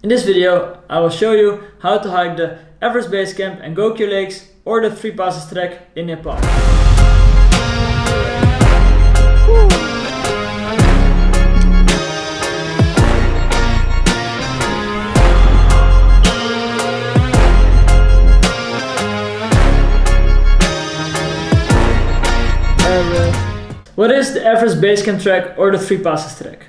In this video I will show you how to hike the Everest Base Camp and Gokyo Lakes or the 3 Passes trek in Nepal. What is the Everest Base Camp trek or the 3 Passes trek?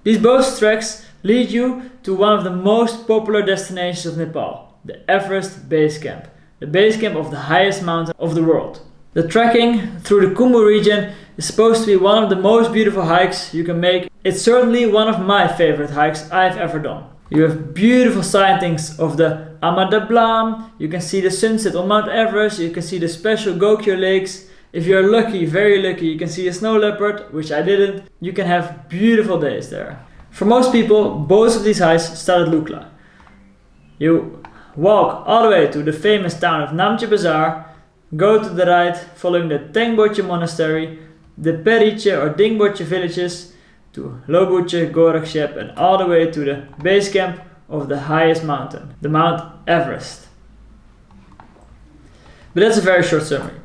These both treks lead you to one of the most popular destinations of Nepal, the Everest Base Camp, the base camp of the highest mountain of the world. The trekking through the Khumbu Region is supposed to be one of the most beautiful hikes you can make. It's certainly one of my favorite hikes I've ever done. You have beautiful sightings of the Annapurna, you can see the sunset on Mount Everest, you can see the special Gokyo Lakes. If you're lucky, very lucky, you can see a snow leopard, which I didn't. You can have beautiful days there. For most people, both of these hikes start at Lukla. You walk all the way to the famous town of Namche Bazaar, go to the right following the Tengboche Monastery, the Periche or Dingboche villages, to Lobuche, Gorakshep, and all the way to the base camp of the highest mountain, the Mount Everest. But that's a very short summary.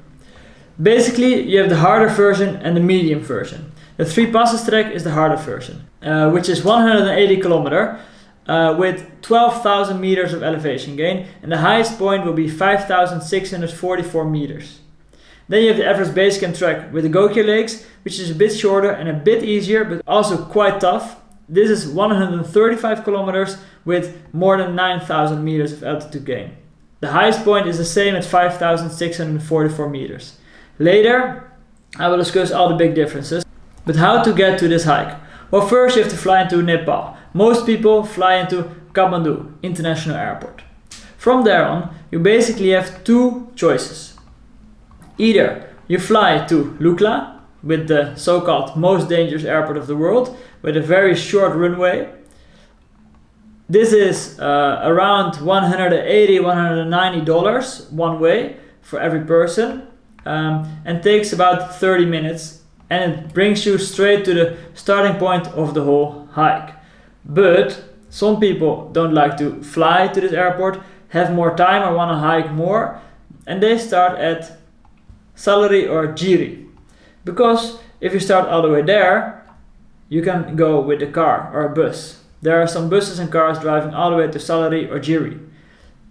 Basically, you have the harder version and the medium version. The 3 Passes trek is the harder version, which is 180 km with 12,000 meters of elevation gain, and the highest point will be 5,644 meters. Then you have the Everest Base Camp trek with the Gokyo Lakes, which is a bit shorter and a bit easier, but also quite tough. This is 135 km with more than 9,000 meters of altitude gain. The highest point is the same at 5,644 meters. Later, I will discuss all the big differences. But how to get to this hike? Well, first you have to fly into Nepal. Most people fly into Kathmandu International Airport. From there on, you basically have two choices. Either you fly to Lukla, with the so-called most dangerous airport of the world, with a very short runway. This is around $180–190 one way for every person. And takes about 30 minutes, and it brings you straight to the starting point of the whole hike. But some people don't like to fly to this airport, have more time or want to hike more, and they start at Salari or Jiri. Because if you start all the way there, you can go with a car or a bus. There are some buses and cars driving all the way to Salari or Jiri.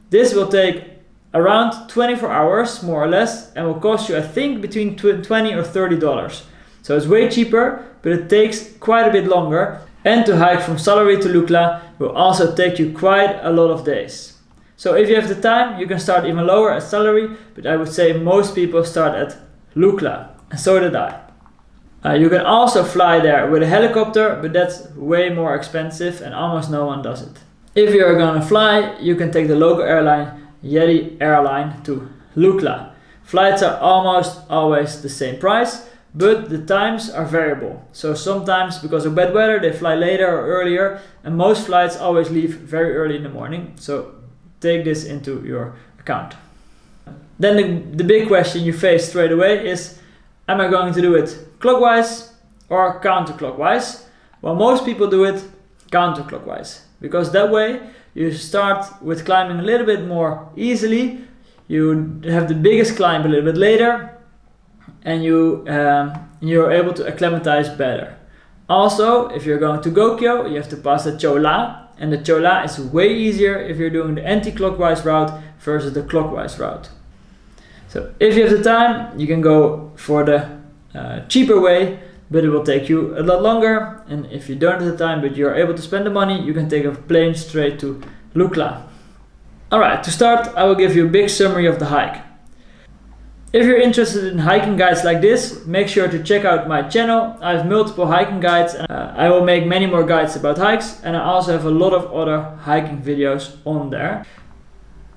This will take around 24 hours more or less, and will cost you, I think, between $20 or $30. So it's way cheaper, but it takes quite a bit longer, and to hike from Salari to Lukla will also take you quite a lot of days. So if you have the time, you can start even lower at Salari, but I would say most people start at Lukla, and so did I. You can also fly there with a helicopter, but that's way more expensive and almost no one does it. If you're gonna fly, you can take the local airline Yeti airline to Lukla. Flights are almost always the same price, but the times are variable. So sometimes because of bad weather they fly later or earlier, and most flights always leave very early in the morning, so take this into your account. Then the big question you face straight away is, am I going to do it clockwise or counterclockwise? Well, most people do it counterclockwise, because that way you start with climbing a little bit more easily, you have the biggest climb a little bit later, and you're able to acclimatize better. Also, if you're going to Gokyo, you have to pass the Chola, and the Chola is way easier if you're doing the anti-clockwise route versus the clockwise route. So if you have the time, you can go for the cheaper way, but it will take you a lot longer, and if you don't have the time but you're able to spend the money, you can take a plane straight to Lukla. Alright, to start I will give you a big summary of the hike. If you're interested in hiking guides like this, make sure to check out my channel. I have multiple hiking guides, and I will make many more guides about hikes, and I also have a lot of other hiking videos on there.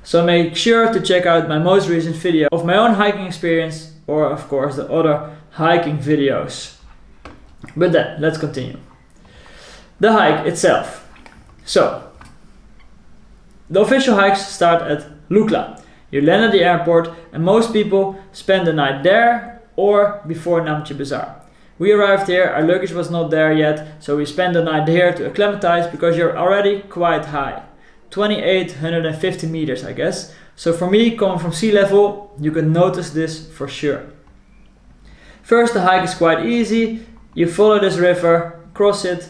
So make sure to check out my most recent video of my own hiking experience, or of course the other hiking videos. But then, let's continue. The hike itself. So, the official hikes start at Lukla. You land at the airport, and most people spend the night there or before Namche Bazaar. We arrived here, our luggage was not there yet, so we spent the night here to acclimatize because you're already quite high. 2,850 meters, I guess. So for me, coming from sea level, you can notice this for sure. First, the hike is quite easy. You follow this river, cross it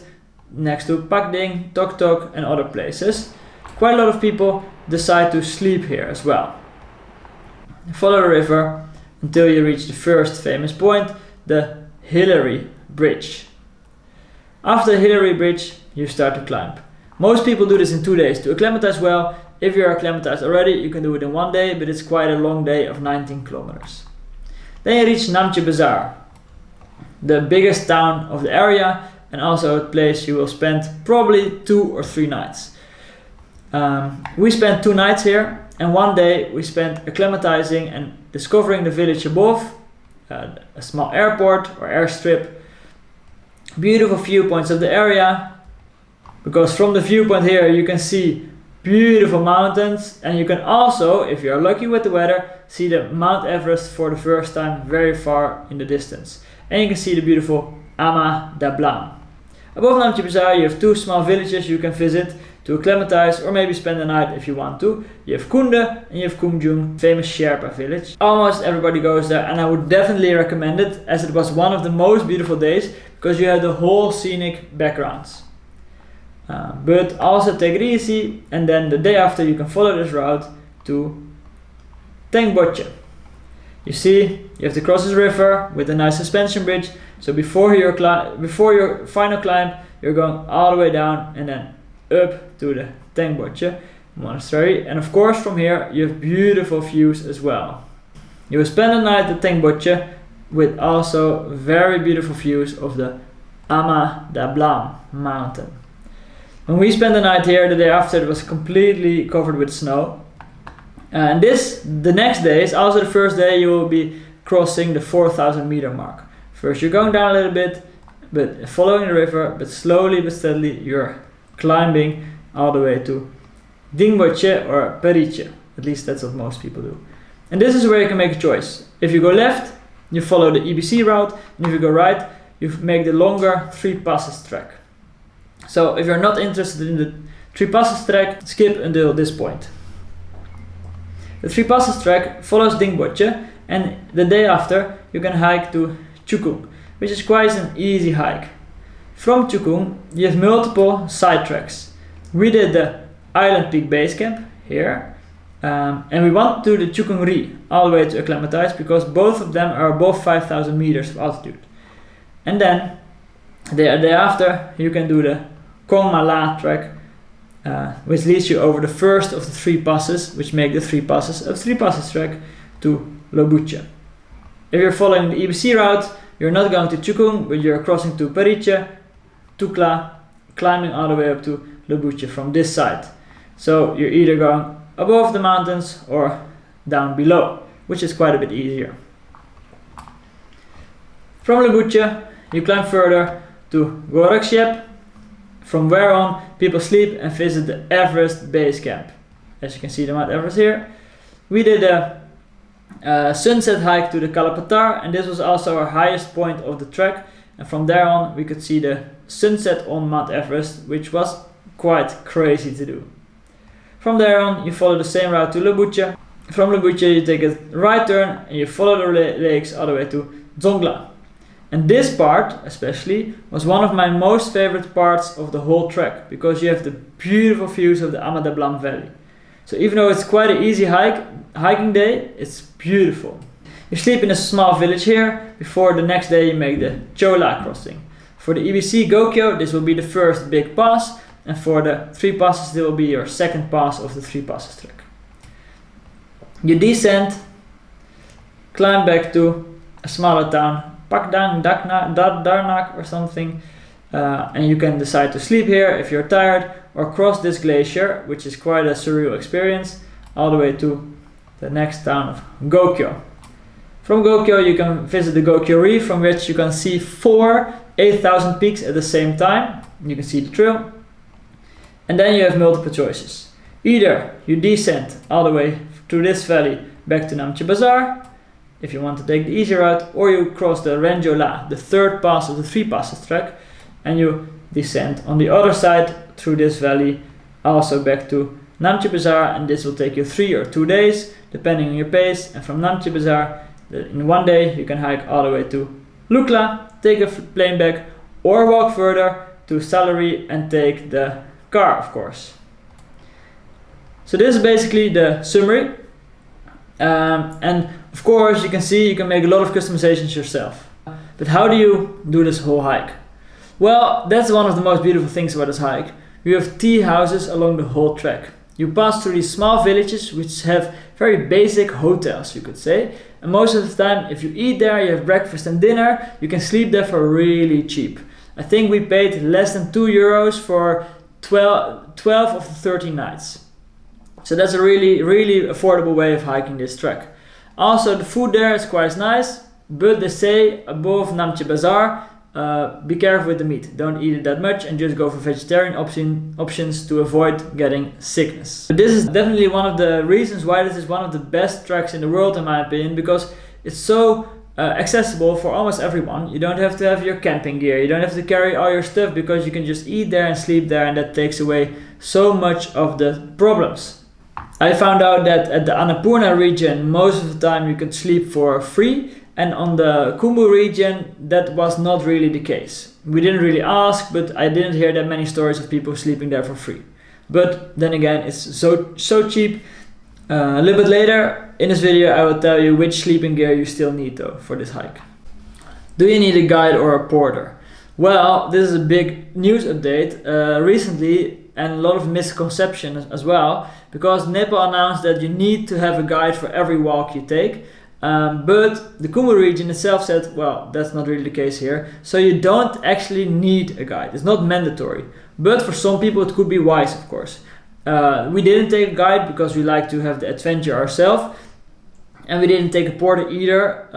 next to Pakding, Tok Tok and other places. Quite a lot of people decide to sleep here as well. Follow the river until you reach the first famous point, the Hillary Bridge. After the Hillary Bridge, you start to climb. Most people do this in 2 days. To acclimatize well, if you're acclimatized already, you can do it in 1 day, but it's quite a long day of 19 kilometers. Then you reach Namche Bazaar, the biggest town of the area, and also a place you will spend probably 2 or 3 nights. We spent 2 nights here, and 1 day we spent acclimatizing and discovering the village above, a small airport or airstrip, beautiful viewpoints of the area, because from the viewpoint here you can see beautiful mountains, and you can also, if you're lucky with the weather, see the Mount Everest for the first time very far in the distance. And you can see the beautiful Ama Dablam. Above Namche Bazaar you have 2 small villages you can visit to acclimatize or maybe spend the night if you want to. You have Kunde and you have Kumjung, famous Sherpa village. Almost everybody goes there, and I would definitely recommend it, as it was one of the most beautiful days because you had the whole scenic backgrounds. But also take it easy, and then the day after you can follow this route to Tengboche. You see, you have to cross this river with a nice suspension bridge, so before your final climb you're going all the way down and then up to the Tengboche monastery, and of course from here you have beautiful views as well. You will spend the night at Tengboche with also very beautiful views of the Ama Dablam mountain. When we spent the night here, the day after it was completely covered with snow. And the next day is also the first day you will be crossing the 4,000 meter mark. First you're going down a little bit, but following the river, but slowly but steadily you're climbing all the way to Dingboche or Periche. At least that's what most people do. And this is where you can make a choice. If you go left, you follow the EBC route, and if you go right, you make the longer 3 passes track. So if you're not interested in the 3 passes track, skip until this point. The 3 passes track follows Dingboche, and the day after you can hike to Chukung, which is quite an easy hike. From Chukung you have multiple side tracks. We did the Island Peak Base Camp here, and we went to the Chukung Ri all the way to acclimatize because both of them are above 5,000 meters of altitude. And then the day after you can do the Kong Mala track, which leads you over the first of the 3 passes, which make the 3 passes of 3 passes track to Lobuche. If you're following the EBC route, you're not going to Chukung, but you're crossing to Periche, Tukla, climbing all the way up to Lobuche from this side. So you're either going above the mountains or down below, which is quite a bit easier. From Lobuche you climb further to Gorakshep, from where on people sleep and visit the Everest Base Camp. As you can see the Mount Everest here. We did a sunset hike to the Kalapatar, and this was also our highest point of the trek, and from there on we could see the sunset on Mount Everest, which was quite crazy to do. From there on you follow the same route to Lobuche. From Lobuche you take a right turn and you follow the lakes all the way to Dzongla. And this part especially was one of my most favorite parts of the whole trek, because you have the beautiful views of the Ama Dablam Valley. So even though it's quite an easy hiking day, it's beautiful. You sleep in a small village here before the next day you make the Chola crossing. For the EBC Gokyo this will be the first big pass, and for the 3 passes this will be your second pass of the 3 passes trek. You descend, climb back to a smaller town, Pakdang, Darnak or something, and you can decide to sleep here if you're tired, or cross this glacier, which is quite a surreal experience, all the way to the next town of Gokyo. From Gokyo you can visit the Gokyo Reef, from which you can see 4 8,000 peaks at the same time. You can see the trail, and then you have multiple choices. Either you descend all the way through this valley back to Namche Bazaar, if you want to take the easy route, or you cross the Renjola, the 3rd pass of the 3 passes track, and you descend on the other side through this valley, also back to Namche Bazaar, and this will take you 3 or 2 days depending on your pace. And from Namche Bazaar, in 1 day you can hike all the way to Lukla, take a plane back, or walk further to Salary and take the car, of course. So this is basically the summary, and of course you can see you can make a lot of customizations yourself. But how do you do this whole hike? Well, that's one of the most beautiful things about this hike. You have tea houses along the whole trek. You pass through these small villages which have very basic hotels, you could say. And most of the time, if you eat there, you have breakfast and dinner, you can sleep there for really cheap. I think we paid less than €2 for 12 of the 13 nights. So that's a really affordable way of hiking this trek. Also, the food there is quite nice, but they say above Namche Bazaar, be careful with the meat. Don't eat it that much and just go for vegetarian options to avoid getting sickness. But this is definitely one of the reasons why this is one of the best treks in the world, in my opinion, because it's so accessible for almost everyone. You don't have to have your camping gear, you don't have to carry all your stuff, because you can just eat there and sleep there, and that takes away so much of the problems. I found out that at the Annapurna region, most of the time you can sleep for free, and on the Khumbu region, that was not really the case. We didn't really ask, but I didn't hear that many stories of people sleeping there for free. But then again, it's so cheap. A little bit later in this video, I will tell you which sleeping gear you still need though for this hike. Do you need a guide or a porter? Well, this is a big news update recently, and a lot of misconception as well, because Nepal announced that you need to have a guide for every walk you take. But the Khumbu region itself said, well, that's not really the case here. So you don't actually need a guide. It's not mandatory. But for some people it could be wise, of course. We didn't take a guide because we like to have the adventure ourselves. And we didn't take a porter either.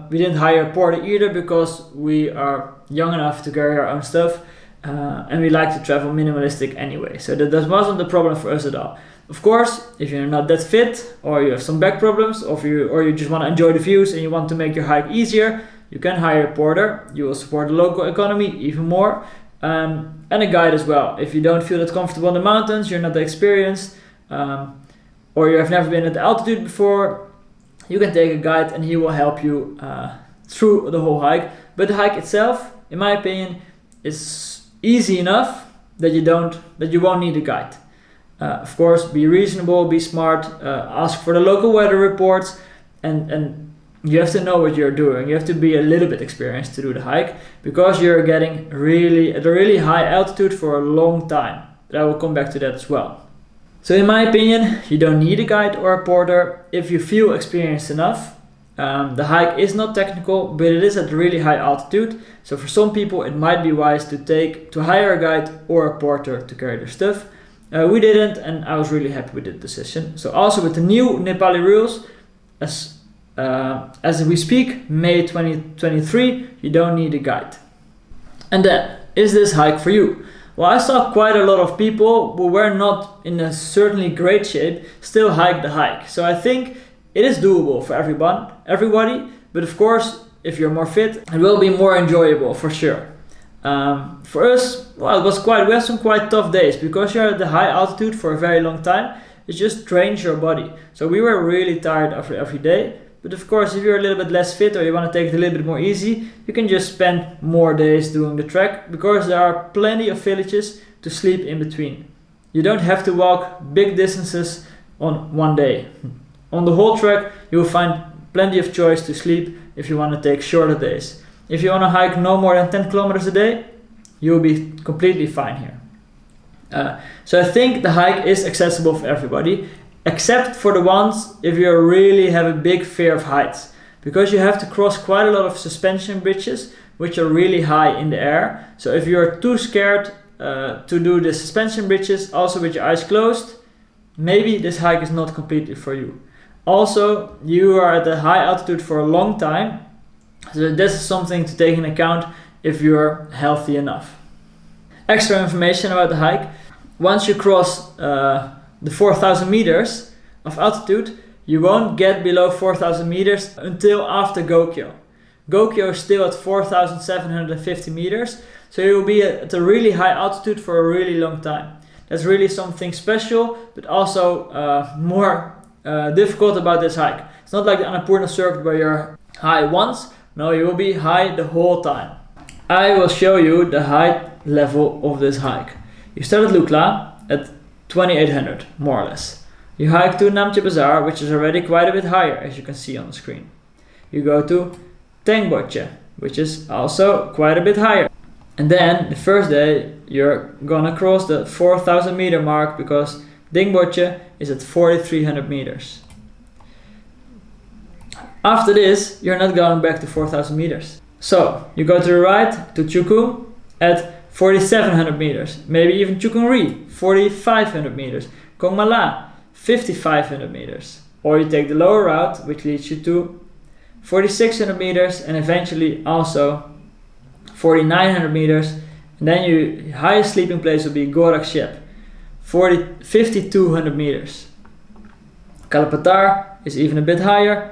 We didn't hire a porter either because we are young enough to carry our own stuff. And we like to travel minimalistic anyway. So that wasn't the problem for us at all. Of course, if you're not that fit, or you have some back problems, or you just want to enjoy the views and you want to make your hike easier, you can hire a porter. You will support the local economy even more, and a guide as well. If you don't feel that comfortable in the mountains, you're not that experienced, or you have never been at the altitude before, you can take a guide and he will help you through the whole hike. But the hike itself, in my opinion, is easy enough that you won't need a guide. Of course, be reasonable, be smart, ask for the local weather reports, and you have to know what you're doing. You have to be a little bit experienced to do the hike, because you're getting at a really high altitude for a long time. But I will come back to that as well. So in my opinion, you don't need a guide or a porter if you feel experienced enough. The hike is not technical, but it is at a really high altitude. So for some people it might be wise to hire a guide or a porter to carry their stuff. We didn't, and I was really happy with the decision. So also with the new Nepali rules, as we speak, May 2023, you don't need a guide. And then, is this hike for you? Well, I saw quite a lot of people who were not in a certainly great shape still hike the hike. So I think it is doable for everybody, but of course, if you're more fit, it will be more enjoyable for sure. For us, well, we had some quite tough days, because you're at the high altitude for a very long time. It just trains your body. So we were really tired after every day. But of course, if you're a little bit less fit, or you want to take it a little bit more easy, you can just spend more days doing the trek, because there are plenty of villages to sleep in between. You don't have to walk big distances on one day. On the whole trek, you will find plenty of choice to sleep if you want to take shorter days. If you want to hike no more than 10 kilometers a day, you'll be completely fine here. So I think the hike is accessible for everybody, except for the ones if you really have a big fear of heights, because you have to cross quite a lot of suspension bridges which are really high in the air. So if you're too scared to do the suspension bridges, also with your eyes closed, maybe this hike is not completely for you. Also, you are at a high altitude for a long time, so this is something to take into account if you're healthy enough. Extra information about the hike: once you cross the 4,000 meters of altitude, you won't get below 4,000 meters until after Gokyo. Gokyo is still at 4,750 meters, so you will be at a really high altitude for a really long time. That's really something special, but also more difficult about this hike. It's not like the Annapurna Circuit where you're high once. No, you will be high the whole time. I will show you the height level of this hike. You start at Lukla at 2800, more or less. You hike to Namche Bazaar, which is already quite a bit higher, as you can see on the screen. You go to Tengboche, which is also quite a bit higher. And then the first day you're gonna cross the 4000 meter mark because Dingboche is at 4300 meters. After this, you're not going back to 4000 meters. So you go to the right to Chukung at 4700 meters, maybe even Chukungri, 4500 meters, Kongmala, 5500 meters. Or you take the lower route, which leads you to 4600 meters and eventually also 4900 meters. And then your highest sleeping place will be Gorakshep, 5200 meters. Kalapatar is even a bit higher.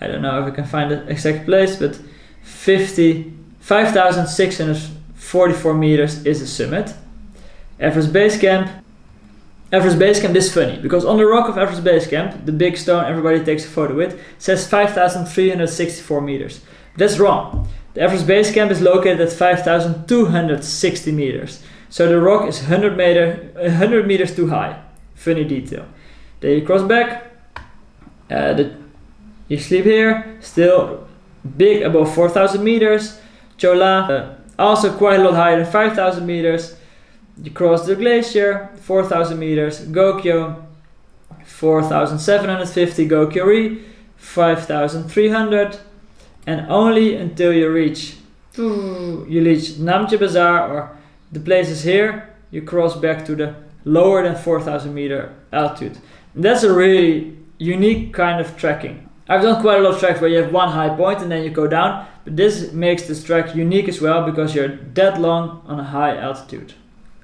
I don't know if I can find the exact place, but 5644 meters is the summit. Everest Base Camp. Everest Base Camp is funny because on the rock of Everest Base Camp, the big stone everybody takes a photo with, says 5364 meters. That's wrong. The Everest Base Camp is located at 5260 meters. So the rock is 100 meters too high. Funny detail. Then you cross back. You sleep here, still big above 4000 meters. Chola, also quite a lot higher than 5000 meters. You cross the glacier, 4000 meters. Gokyo, 4750. Gokyo-ri, 5300. And only until you reach Namche Bazaar or the places here, you cross back to the lower than 4000 meter altitude. And that's a really unique kind of trekking. I've done quite a lot of treks where you have one high point and then you go down, but this makes this trek unique as well because you're that long on a high altitude.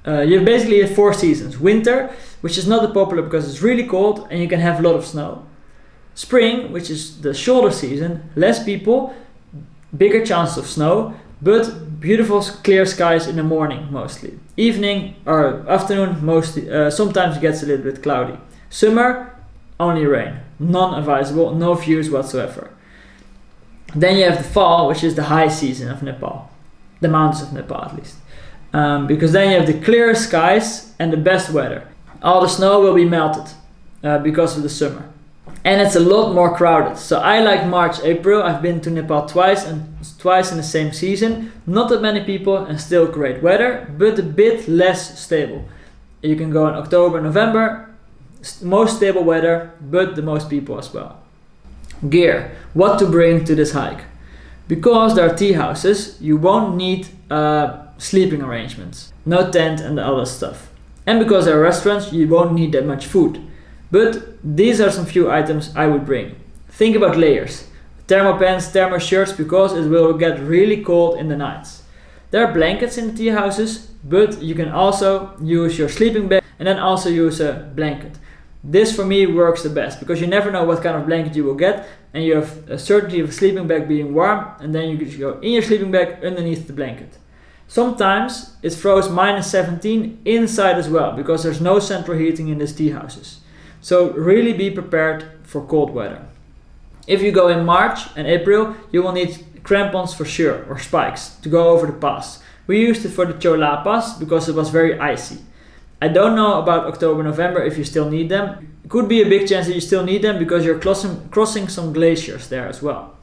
You have basically 4 seasons. Winter, which is not that popular because it's really cold and you can have a lot of snow. Spring, which is the shoulder season, less people, bigger chances of snow, but beautiful clear skies in the morning mostly. Evening or afternoon mostly, sometimes it gets a little bit cloudy. Summer, only rain, non-advisable, no views whatsoever. Then you have the fall, which is the high season of Nepal, the mountains of Nepal at least, because then you have the clear skies and the best weather. All the snow will be melted because of the summer. And it's a lot more crowded. So I like March, April. I've been to Nepal twice and twice in the same season. Not that many people and still great weather, but a bit less stable. You can go in October, November, most stable weather, but the most people as well. Gear, what to bring to this hike. Because there are tea houses, you won't need sleeping arrangements, no tent and the other stuff. And because there are restaurants, you won't need that much food. But these are some few items I would bring. Think about layers. Thermo pants, thermo shirts, because it will get really cold in the nights. There are blankets in the tea houses, but you can also use your sleeping bag and then also use a blanket. This for me works the best because you never know what kind of blanket you will get and you have a certainty of a sleeping bag being warm and then you just go in your sleeping bag underneath the blanket. Sometimes it throws -17 inside as well because there's no central heating in these tea houses. So really be prepared for cold weather. If you go in March and April, you will need crampons for sure or spikes to go over the pass. We used it for the Chola Pass because it was very icy. I don't know about October, November if you still need them. It could be a big chance that you still need them because you're crossing some glaciers there as well.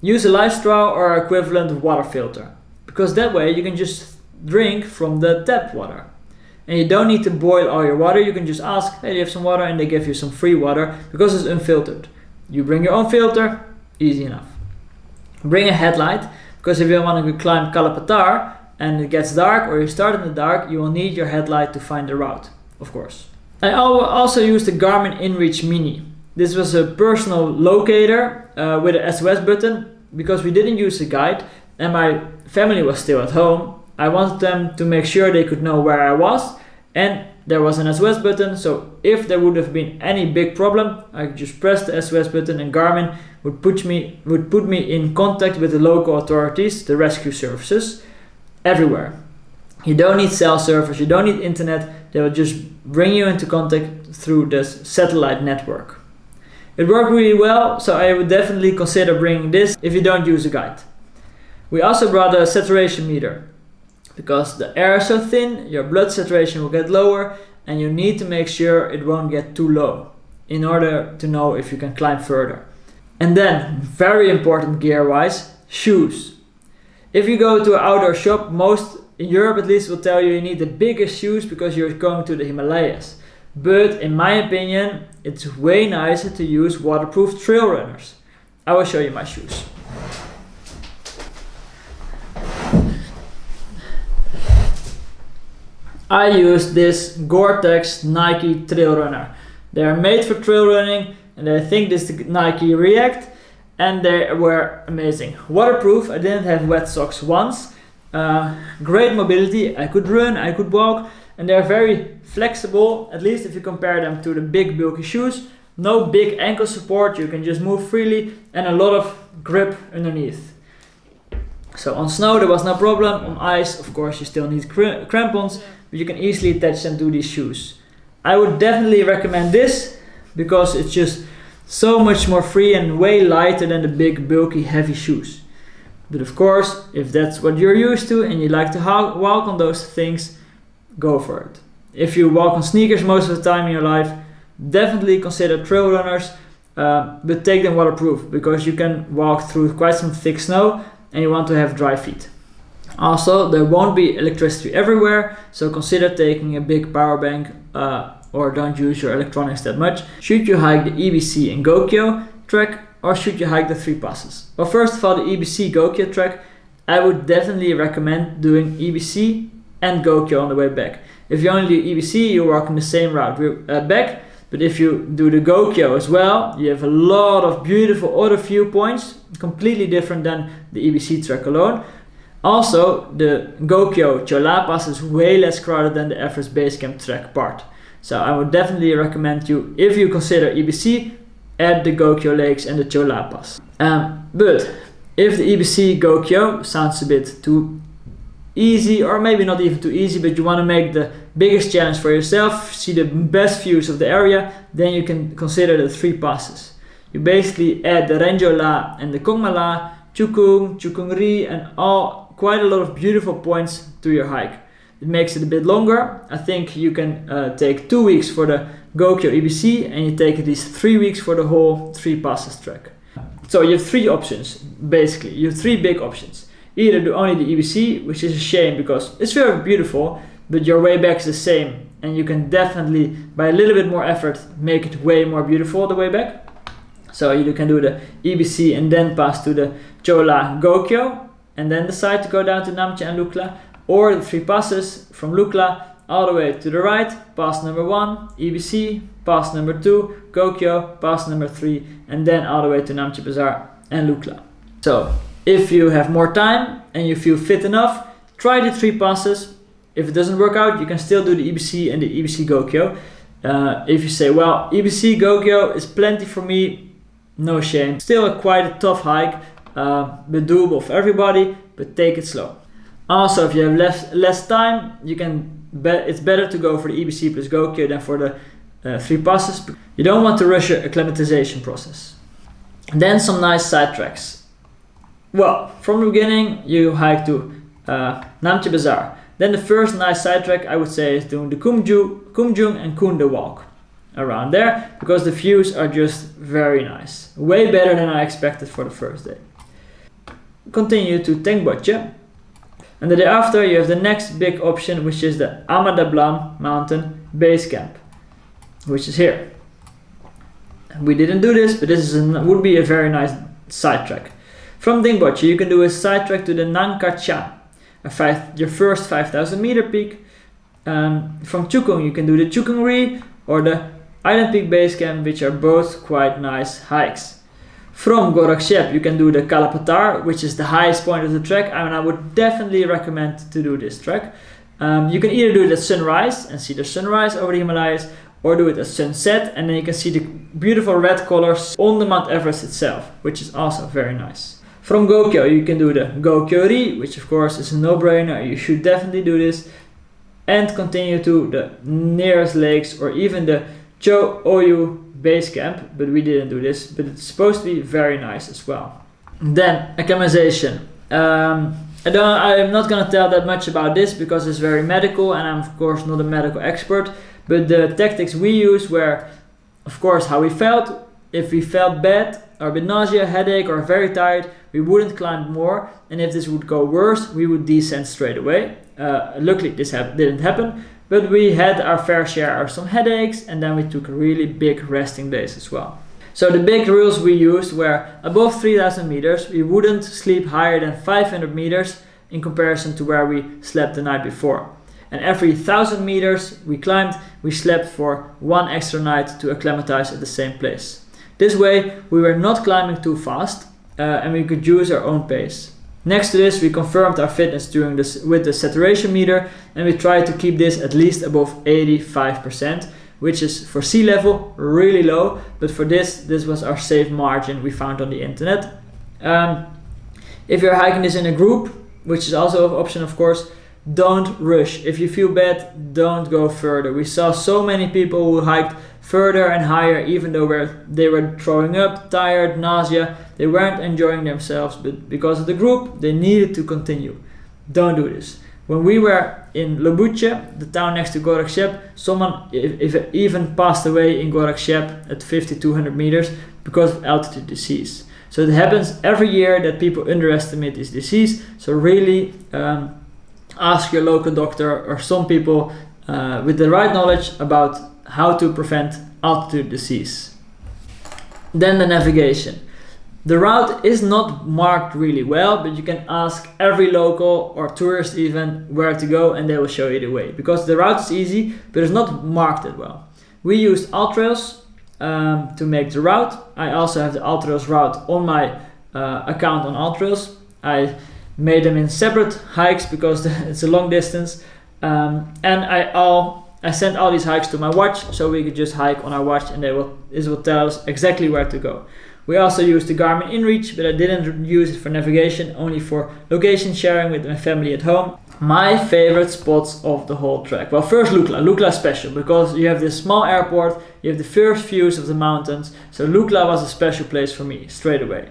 Use a life straw or equivalent water filter because that way you can just drink from the tap water. And you don't need to boil all your water, you can just ask, hey, do you have some water? And they give you some free water because it's unfiltered. You bring your own filter, easy enough. Bring a headlight because if you want to climb Kalapatar and it gets dark or you start in the dark, you will need your headlight to find the route, of course. I also used the Garmin InReach Mini. This was a personal locator with an SOS button because we didn't use a guide and my family was still at home. I wanted them to make sure they could know where I was and there was an SOS button, so if there would have been any big problem, I could just press the SOS button and Garmin would put me in contact with the local authorities, the rescue services, everywhere. You don't need cell service, you don't need internet, they will just bring you into contact through this satellite network. It worked really well, so I would definitely consider bringing this if you don't use a guide. We also brought a saturation meter. Because the air is so thin, your blood saturation will get lower and you need to make sure it won't get too low in order to know if you can climb further. And then, very important gear-wise, shoes. If you go to an outdoor shop, most in Europe at least will tell you need the biggest shoes because you're going to the Himalayas. But in my opinion, it's way nicer to use waterproof Trailrunners. I will show you my shoes. I use this Gore-Tex Nike Trail Runner. They are made for trail running and I think this is the Nike React and they were amazing. Waterproof, I didn't have wet socks once. Great mobility, I could run, I could walk and they're very flexible, at least if you compare them to the big bulky shoes. No big ankle support, you can just move freely and a lot of grip underneath. So on snow there was no problem, on ice of course you still need crampons, but you can easily attach them to these shoes. I would definitely recommend this because it's just so much more free and way lighter than the big bulky heavy shoes. But of course, if that's what you're used to and you like to walk on those things, go for it. If you walk on sneakers most of the time in your life, definitely consider trail runners, but take them waterproof because you can walk through quite some thick snow and you want to have dry feet. Also, there won't be electricity everywhere, so consider taking a big power bank or don't use your electronics that much. Should you hike the EBC and Gokyo trek or should you hike the 3 passes? Well, first of all, the EBC Gokyo trek, I would definitely recommend doing EBC and Gokyo on the way back. If you only do EBC, you're walking the same route back, but if you do the Gokyo as well, you have a lot of beautiful other viewpoints, completely different than the EBC trek alone. Also, the Gokyo Chola Pass is way less crowded than the Everest Base Camp trek part. So I would definitely recommend you, if you consider EBC, add the Gokyo Lakes and the Chola Pass. But if the EBC Gokyo sounds a bit too easy, or maybe not even too easy, but you want to make the biggest challenge for yourself, see the best views of the area, then you can consider the 3 passes. You basically add the Renjola and the Kongmala, Chukung, Chukungri, and quite a lot of beautiful points to your hike. It makes it a bit longer. I think you can take 2 weeks for the Gokyo EBC and you take at least 3 weeks for the whole 3 passes trek. So you have 3 options, basically. You have 3 big options. Either do only the EBC, which is a shame because it's very beautiful, but your way back is the same and you can definitely, by a little bit more effort, make it way more beautiful the way back. So you can do the EBC and then pass to the Chola Gokyo and then decide to go down to Namche and Lukla, or the 3 passes from Lukla all the way to the right, pass number 1, EBC, pass number 2, Gokyo, pass number 3, and then all the way to Namche Bazaar and Lukla. So if you have more time and you feel fit enough, try the 3 passes. If it doesn't work out, you can still do the EBC and the EBC Gokyo. If you say, well, EBC Gokyo is plenty for me, no shame. Still quite a tough hike, but doable for everybody, but take it slow. Also, if you have less time, it's better to go for the EBC plus Gokyo than for the 3 passes. You don't want to rush your acclimatization process. And then some nice side tracks. Well, from the beginning, you hike to Namche Bazaar. Then the first nice side track I would say is doing the Kumjung and Kunda walk around there, because the views are just very nice. Way better than I expected for the first day. Continue to Tengboche. And the day after you have the next big option, which is the Amadablam Mountain Base Camp, which is here. We didn't do this, but this would be a very nice side track. From Dingboche you can do a side track to the Nangkacha, your first 5,000 meter peak. From Chukung you can do the Chukungri or the Island Peak Base Camp, which are both quite nice hikes. From Gorakshep you can do the Kalapatar, which is the highest point of the trek, and I would definitely recommend to do this trek. You can either do it at sunrise and see the sunrise over the Himalayas, or do it at sunset and then you can see the beautiful red colors on the Mount Everest itself, which is also very nice. From Gokyo you can do the Gokyo-ri, which of course is a no-brainer, you should definitely do this, and continue to the nearest lakes or even the Cho-Oyu base camp, but we didn't do this, but it's supposed to be very nice as well. Then acclimatization. I'm not gonna tell that much about this because it's very medical and I'm of course not a medical expert, but the tactics we use were of course how we felt. If we felt bad or a bit nausea, headache or very tired, we wouldn't climb more, and if this would go worse we would descend straight away. Luckily this didn't happen, but we had our fair share of some headaches, and then we took really big resting days as well. So the big rules we used were above 3000 meters we wouldn't sleep higher than 500 meters in comparison to where we slept the night before, and every 1000 meters we climbed we slept for one extra night to acclimatize at the same place. This way we were not climbing too fast and we could use our own pace. Next to this we confirmed our fitness with the saturation meter, and we tried to keep this at least above 85%, which is for sea level really low, but for this was our safe margin we found on the internet. If you're hiking this in a group, which is also an option of course, don't rush. If you feel bad, don't go further. We saw so many people who hiked further and higher even though they were throwing up, tired, nausea, they weren't enjoying themselves, but because of the group they needed to continue. Don't do this. When we were in Lobuche, the town next to Gorakshep, someone even passed away in Gorakshep at 5200 meters because of altitude disease. So it happens every year that people underestimate this disease, so really ask your local doctor or some people with the right knowledge about how to prevent altitude disease. Then the navigation. The route is not marked really well, but you can ask every local or tourist even where to go and they will show you the way, because the route is easy but it's not marked that well. We used AllTrails to make the route. I also have the AllTrails route on my account on AllTrails. I made them in separate hikes because it's a long distance, and I sent all these hikes to my watch so we could just hike on our watch and this will tell us exactly where to go. We also used the Garmin InReach, but I didn't use it for navigation, only for location sharing with my family at home. My favorite spots of the whole trek. Well, first Lukla. Lukla is special because you have this small airport, you have the first views of the mountains, so Lukla was a special place for me straight away.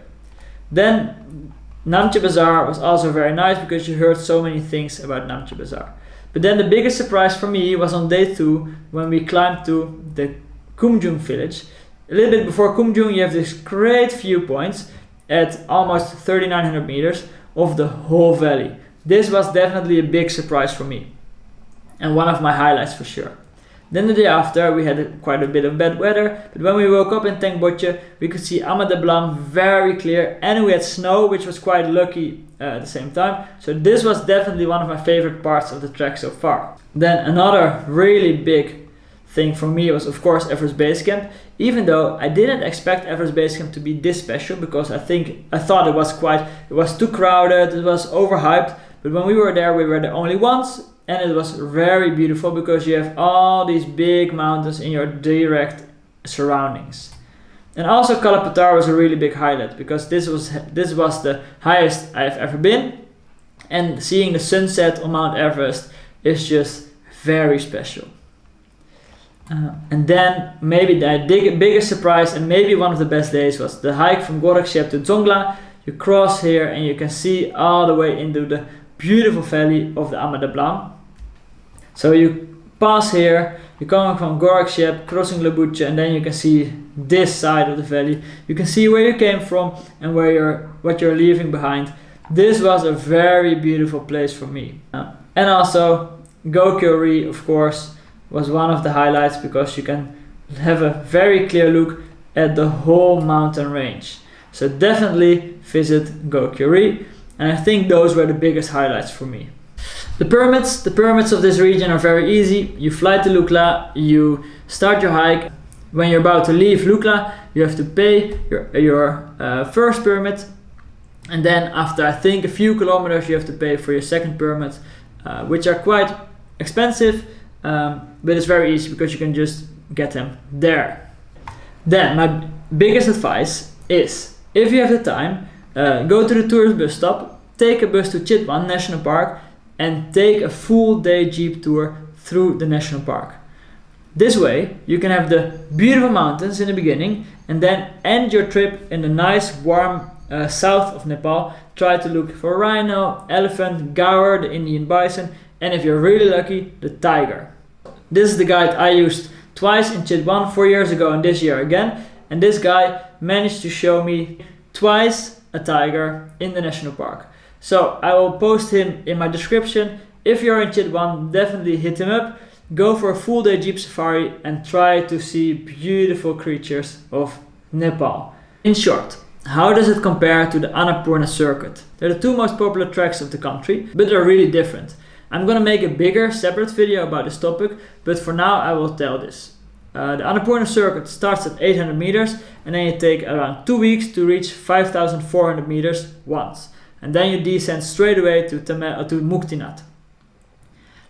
Then Namche Bazaar was also very nice because you heard so many things about Namche Bazaar. But then the biggest surprise for me was on day 2 when we climbed to the Khumbu village. A little bit before Khumbu you have this great viewpoints at almost 3900 meters of the whole valley. This was definitely a big surprise for me and one of my highlights for sure. Then the day after we had quite a bit of bad weather, but when we woke up in Tengboche we could see Ama de Blanc very clear, and we had snow, which was quite lucky at the same time. So this was definitely one of my favorite parts of the trek so far. Then another really big thing for me was of course Everest Base Camp, even though I didn't expect Everest Base Camp to be this special because I thought it was too crowded, it was overhyped, but when we were there we were the only ones. And it was very beautiful because you have all these big mountains in your direct surroundings. And also Kalapatar was a really big highlight because this was the highest I've ever been. And seeing the sunset on Mount Everest is just very special. And then maybe the biggest surprise and maybe one of the best days was the hike from Gorakshep to Dzongla. You cross here and you can see all the way into the beautiful valley of the Ama de Blanc. So you pass here, you're coming from Gorakshep, crossing Lobuche, and then you can see this side of the valley. You can see where you came from and what you're leaving behind. This was a very beautiful place for me. And also Gokyo-ri, of course, was one of the highlights because you can have a very clear look at the whole mountain range. So definitely visit Gokyo-ri, and I think those were the biggest highlights for me. The pyramids of this region are very easy. You fly to Lukla, you start your hike. When you're about to leave Lukla, you have to pay your first pyramid, and then after I think a few kilometers you have to pay for your second pyramid, which are quite expensive, but it's very easy because you can just get them there. Then my biggest advice is, if you have the time, Go to the tourist bus stop, take a bus to Chitwan National Park, and take a full day jeep tour through the national park. This way you can have the beautiful mountains in the beginning and then end your trip in the nice warm south of Nepal. Try to look for rhino, elephant, gaur, the Indian bison, and if you're really lucky, the tiger. This is the guide I used twice in Chitwan 4 years ago and this year again, and this guy managed to show me twice a tiger in the national park. So I will post him in my description. If you're in Chitwan, definitely hit him up. Go for a full day jeep safari and try to see beautiful creatures of Nepal. In short, how does it compare to the Annapurna Circuit? They're the two most popular treks of the country, but they're really different. I'm gonna make a bigger separate video about this topic, but for now I will tell this. The Annapurna Circuit starts at 800 meters and then you take around 2 weeks to reach 5,400 meters once. And then you descend straight away to Muktinath.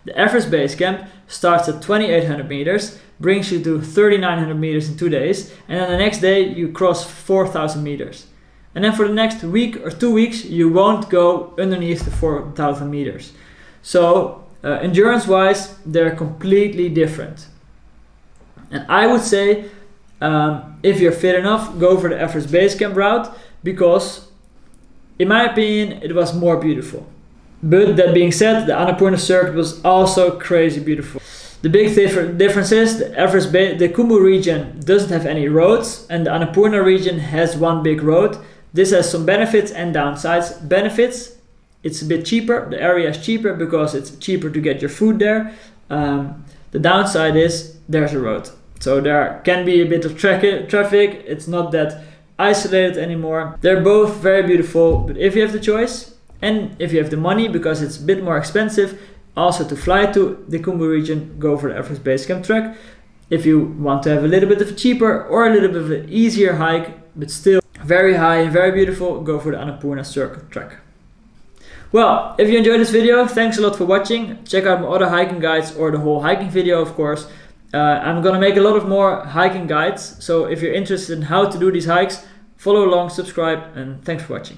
The Everest base camp starts at 2,800 meters, brings you to 3,900 meters in 2 days, and then the next day you cross 4,000 meters. And then for the next week or 2 weeks you won't go underneath the 4,000 meters. So endurance wise they're completely different. And I would say if you're fit enough, go for the Everest base camp route, because in my opinion it was more beautiful. But that being said, the Annapurna Circuit was also crazy beautiful. The big difference is the Khumbu region doesn't have any roads and the Annapurna region has one big road. This has some benefits and downsides. Benefits, it's a bit cheaper. The area is cheaper because it's cheaper to get your food there. The downside is there's a road. So there can be a bit of traffic. It's not that isolated anymore. They're both very beautiful, but if you have the choice, and if you have the money, because it's a bit more expensive also to fly to the Khumbu region, go for the Everest base camp trek. If you want to have a little bit of a cheaper or a little bit of an easier hike, but still very high and very beautiful, go for the Annapurna Circuit trek. Well, if you enjoyed this video, thanks a lot for watching. Check out my other hiking guides or the whole hiking video, of course. I'm gonna make a lot of more hiking guides, so if you're interested in how to do these hikes, follow along, subscribe, and thanks for watching.